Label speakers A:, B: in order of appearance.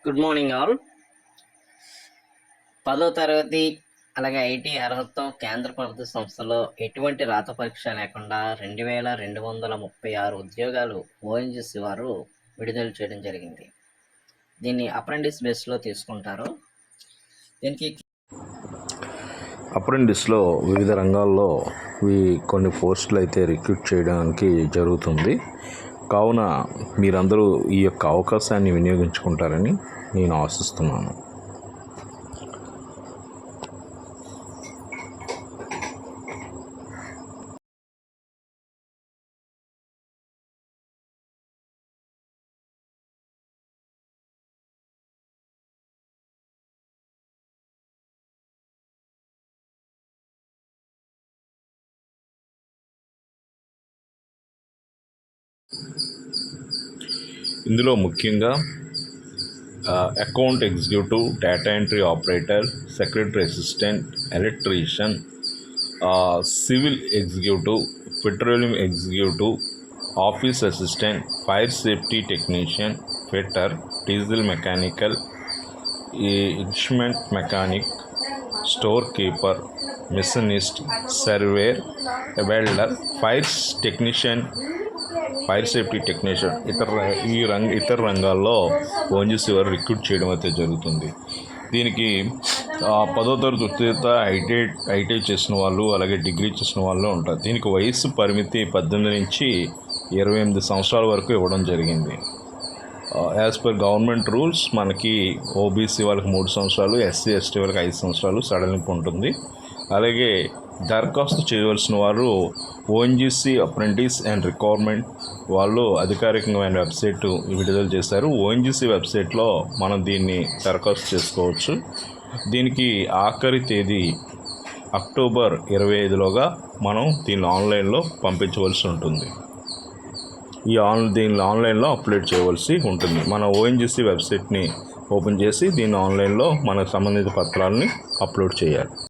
A: Good morning all. 10వ తరగతి అలాగే ఐటీ అర్హతతో కేంద్ర ప్రభుత్వ సంస్థలో ఎటువంటి రాత పరీక్ష లేకుండా 2236 ఉద్యోగాలు ఓఎన్జీసీ వారు విడుదల చేయడం జరిగింది. దీన్ని అప్రెంటిస్ బేస్లో తీసుకుంటారు. దీనికి
B: అప్రెంటిస్లో వివిధ రంగాల్లో కొన్ని పోస్టులు అయితే రిక్రూట్ చేయడానికి జరుగుతుంది. కావున మీరందరూ ఈ యొక్క అవకాశాన్ని వినియోగించుకుంటారని నేను ఆశిస్తున్నాను. ఇందులో ముఖ్యంగా account executive, data entry operator, secretary assistant, electrician, civil executive, petroleum executive, office assistant, fire safety technician, fitter, diesel mechanical, instrument mechanic, store keeper, machinist, surveyor, welder, fire technician, fire safety technician ఇతర రంగాల్లో ONGC వారు recruit చేయడం అయితే జరుగుతుంది. దీనికి 10వ తరగతి ఉత్తీర్ణత, ఐటీఐ చేసిన వాళ్ళు అలాగే డిగ్రీ చేసిన వాళ్ళు ఉంటారు. దీనికి వయసు పరిమితి 18 నుంచి 28 సంవత్సరాల వరకు ఇవ్వడం జరిగింది. యాజ్ పర్ గవర్నమెంట్ రూల్స్ మనకి ఓబీసీ వాళ్ళకి 3 సంవత్సరాలు, ఎస్సీ ఎస్టీ వాళ్ళకి 5 సంవత్సరాలు సడలింపు ఉంటుంది. అలాగే దరఖాస్తు చేయవలసిన వారు ఓఎన్జీసీ అప్రెంటిస్ అండ్ రిక్వైర్మెంట్ వాళ్ళు అధికారికమైన వెబ్సైట్ విడుదల చేశారు. ఓఎన్జీసీ వెబ్సైట్లో మనం దీన్ని దరఖాస్తు చేసుకోవచ్చు. దీనికి ఆఖరి తేదీ అక్టోబర్ 25లోగా మనం దీన్ని ఆన్లైన్లో పంపించవలసి ఉంటుంది. దీన్ని ఆన్లైన్లో అప్లోడ్ చేయవలసి ఉంటుంది. మన ఓఎన్జీసీ వెబ్సైట్ని ఓపెన్ చేసి దీన్ని ఆన్లైన్లో మనకు సంబంధిత పత్రాలని అప్లోడ్ చేయాలి.